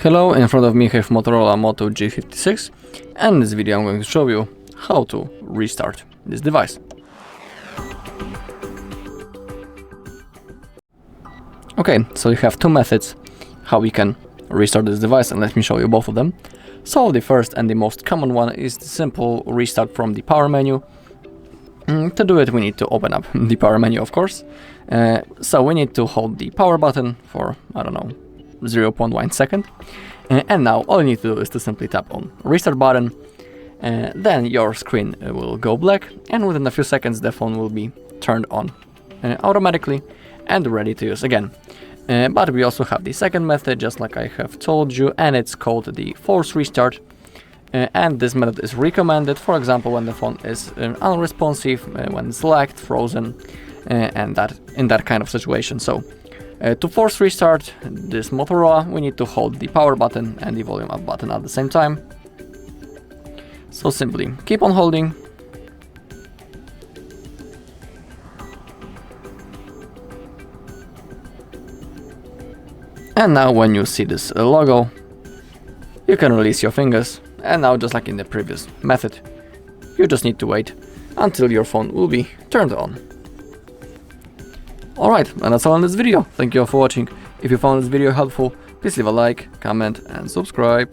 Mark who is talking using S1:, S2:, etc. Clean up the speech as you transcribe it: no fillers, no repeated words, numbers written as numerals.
S1: Hello, in front of me I have Motorola Moto G56, and in this video I'm going to show you how to restart this device. Okay, so you have two methods how we can restart this device, and let me show you both of them. So the first and the most common one is the simple restart from the power menu. To do it we need to open up the power menu, of course. So we need to hold the power button for, I don't know, 0.1 second. And now all you need to do is to simply tap on restart button. Then your screen will go black, and within a few seconds the phone will be turned on automatically and ready to use again. But we also have the second method, just like I have told you, and it's called the force restart. And this method is recommended, for example, when the phone is unresponsive, when it's lagged, frozen, and in that kind of situation. So to force restart this Motorola, we need to hold the power button and the volume up button at the same time. So simply keep on holding. And now when you see this logo, you can release your fingers. And now, just like in the previous method, you just need to wait until your phone will be turned on. Alright, and that's all in this video. Thank you all for watching. If you found this video helpful, please leave a like, comment and subscribe.